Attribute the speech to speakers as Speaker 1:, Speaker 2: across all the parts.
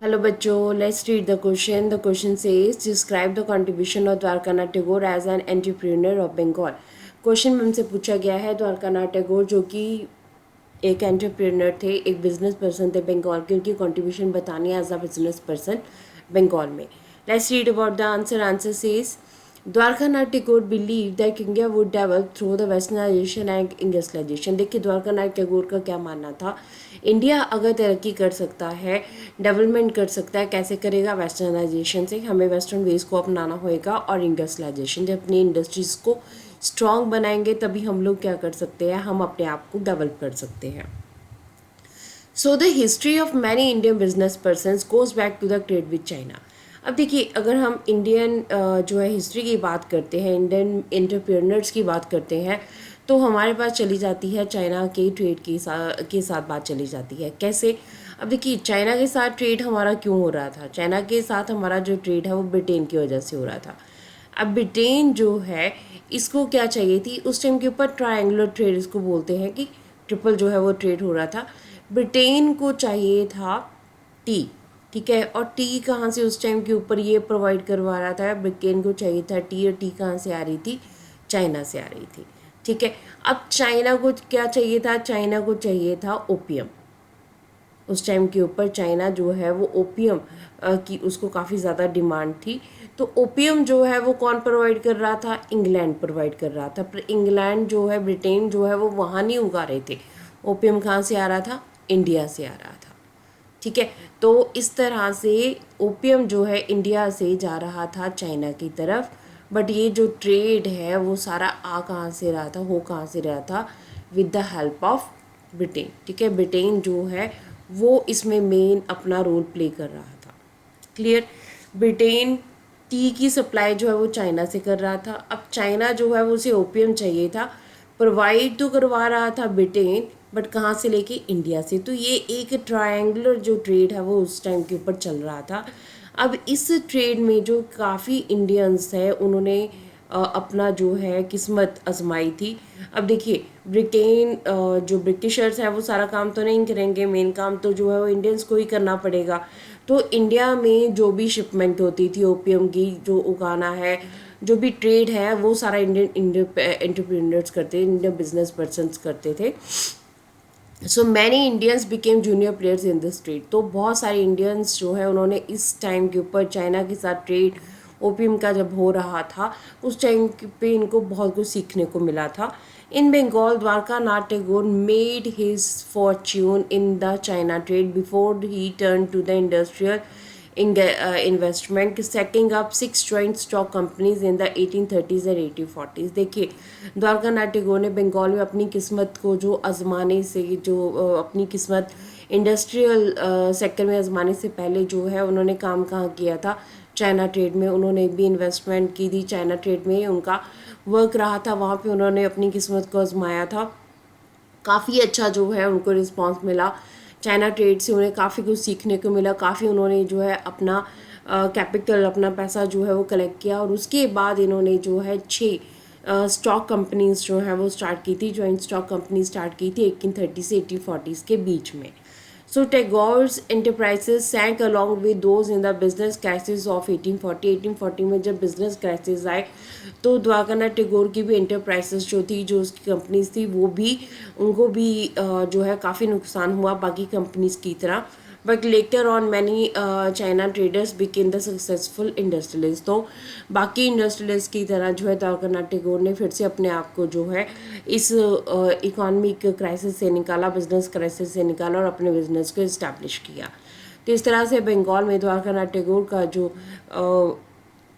Speaker 1: Hello बच्चों, let's read the question. The question says describe the contribution of Dwarkanath Tagore as an entrepreneur of Bengal. Question में हमसे पूछा गया है द्वारकानाथ टैगोर जो कि एक एंटरप्रेन्योर थे, एक बिजनेस पर्सन थे बंगाल के, उनकी कंट्रीब्यूशन बतानी है as a business person Bengal में. Let's read about the answer. Answer says Dwarkanath Tagore believe that India would develop through the westernisation and industrialisation. देखिए द्वारकानाथ टैगोर का क्या मानना था, इंडिया अगर तरक्की कर सकता है, डेवलपमेंट कर सकता है, कैसे करेगा? वेस्टर्नाइजेशन से. हमें वेस्टर्न वेज को अपनाना होएगा और इंडस्ट्रियलाइजेशन जब अपनी इंडस्ट्रीज़ को स्ट्रॉन्ग बनाएंगे तभी हम लोग क्या कर सकते हैं, हम अपने आप को डेवलप कर सकते हैं. So the history of many Indian business person goes back to the trade with China. अब देखिए, अगर हम इंडियन जो है हिस्ट्री की बात करते हैं, इंडियन एंटरप्रेन्योर्स की बात करते हैं, तो हमारे पास चली जाती है चाइना के ट्रेड के साथ बात चली जाती है. कैसे? अब देखिए, चाइना के साथ ट्रेड हमारा क्यों हो रहा था? चाइना के साथ हमारा जो ट्रेड है वो ब्रिटेन की वजह से हो रहा था. अब ब्रिटेन जो है, इसको क्या चाहिए थी उस टाइम के ऊपर? ट्रायंगुलर ट्रेड इसको बोलते हैं कि ट्रिपल जो है वो ट्रेड हो रहा था. ब्रिटेन को चाहिए था टी, ठीक है, और टी कहाँ से उस टाइम के ऊपर ये प्रोवाइड करवा रहा था? ब्रिटेन को चाहिए था टी, और टी कहाँ से आ रही थी? चाइना से आ रही थी. ठीक है. अब चाइना को क्या चाहिए था? चाइना को चाहिए था ओपियम. उस टाइम के ऊपर चाइना जो है वो ओपियम की उसको काफ़ी ज़्यादा डिमांड थी. तो ओपियम जो है वो कौन प्रोवाइड कर रहा था? इंग्लैंड प्रोवाइड कर रहा था. पर इंग्लैंड जो है, ब्रिटेन जो है वो वहाँ नहीं उगा रहे थे. ओपियम कहाँ से आ रहा था? इंडिया से आ रहा था. ठीक है. तो इस तरह से ओपियम जो है इंडिया से जा रहा था चाइना की तरफ. बट ये जो ट्रेड है वो सारा आ कहाँ से रहा था, हो कहाँ से रहा था? With the help of Britain. ठीक है. ब्रिटेन जो है वो इसमें मेन अपना रोल प्ले कर रहा था. क्लियर? ब्रिटेन टी की सप्लाई जो है वो चाइना से कर रहा था. अब चाइना जो है वो उसे ओपियम चाहिए था, प्रोवाइड तो करवा रहा था ब्रिटेन, बट कहाँ से लेके? इंडिया से. तो ये एक ट्रायंगुलर जो ट्रेड है वो उस टाइम के ऊपर चल रहा था. अब इस ट्रेड में जो काफ़ी इंडियंस है उन्होंने अपना जो है किस्मत आजमाई थी. अब देखिए, ब्रिटेन जो ब्रिटिशर्स हैं वो सारा काम तो नहीं करेंगे, मेन काम तो जो है वो इंडियंस को ही करना पड़ेगा. तो इंडिया में जो भी शिपमेंट होती थी ओपियम की, जो उगाना है, जो भी ट्रेड है, वो सारा इंडियन एंटरप्रेन्योर्स करते, इंडियन बिजनेस पर्सनस करते थे. So many Indians became junior players in this trade. तो बहुत सारे इंडियंस जो है उन्होंने इस टाइम के ऊपर चाइना के साथ ट्रेड ओपियम का जब हो रहा था उस टाइम पे इनको बहुत कुछ सीखने को मिला था. In Bengal, Dwarkanath Tagore made his fortune in the China trade before he turn to the industrial investment, setting up 6 joint stock companies in the 1830s and 1840s. देखिए, द्वारका नाथ टैगोर ने बंगाल में अपनी किस्मत को जो आजमाने से, जो अपनी किस्मत इंडस्ट्रियल सेक्टर में आजमाने से पहले जो है उन्होंने काम कहाँ किया था? चाइना ट्रेड में. उन्होंने भी इन्वेस्टमेंट की थी चाइना ट्रेड में, उनका वर्क रहा था, वहाँ पे उन्होंने अपनी किस्मत को आजमाया था. काफ़ी अच्छा जो है उनको रिस्पांस मिला चाइना ट्रेड से. उन्हें काफ़ी कुछ सीखने को मिला. काफ़ी उन्होंने जो है अपना कैपिटल, अपना पैसा जो है वो कलेक्ट किया, और उसके बाद इन्होंने जो है 6 स्टॉक कंपनीज जो हैं वो स्टार्ट की थी. जॉइंट स्टॉक कंपनी स्टार्ट की थी 1830 से 1840s के बीच में. So Tagore's enterprises sank along with those in the business crisis of 1840. 1840 में जब बिजनेस क्राइसिस आए तो द्वारकानाथ टैगोर की भी एंटरप्राइजेस जो थी, जो उसकी कंपनीज थी, वो भी, उनको भी जो है काफ़ी नुकसान हुआ बाकी कंपनीज की तरह. But later on many China traders became the successful industrialist. तो बाकी इंडस्ट्रियलिस्ट की तरह जो है द्वारकानाथ टैगोर ने फिर से अपने आप को जो है इस इकोनॉमिक क्राइसिस से निकाला, बिजनेस क्राइसिस से निकाला, और अपने बिजनेस को इस्टेब्लिश किया. तो इस तरह से बंगाल में द्वारकानाथ टैगोर का जो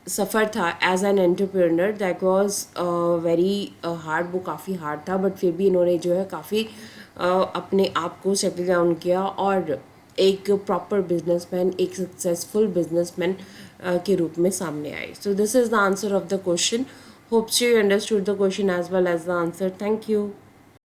Speaker 1: सफ़र था as an entrepreneur, that was very hard. वो काफ़ी हार्ड था, बट फिर भी इन्होंने जो है काफ़ी अपने आप को सेटल डाउन किया और एक प्रॉपर बिजनेसमैन, एक सक्सेसफुल बिजनेसमैन के रूप में सामने आए. So this is the answer of the question. Hopes you understood the question as well as the answer. Thank you.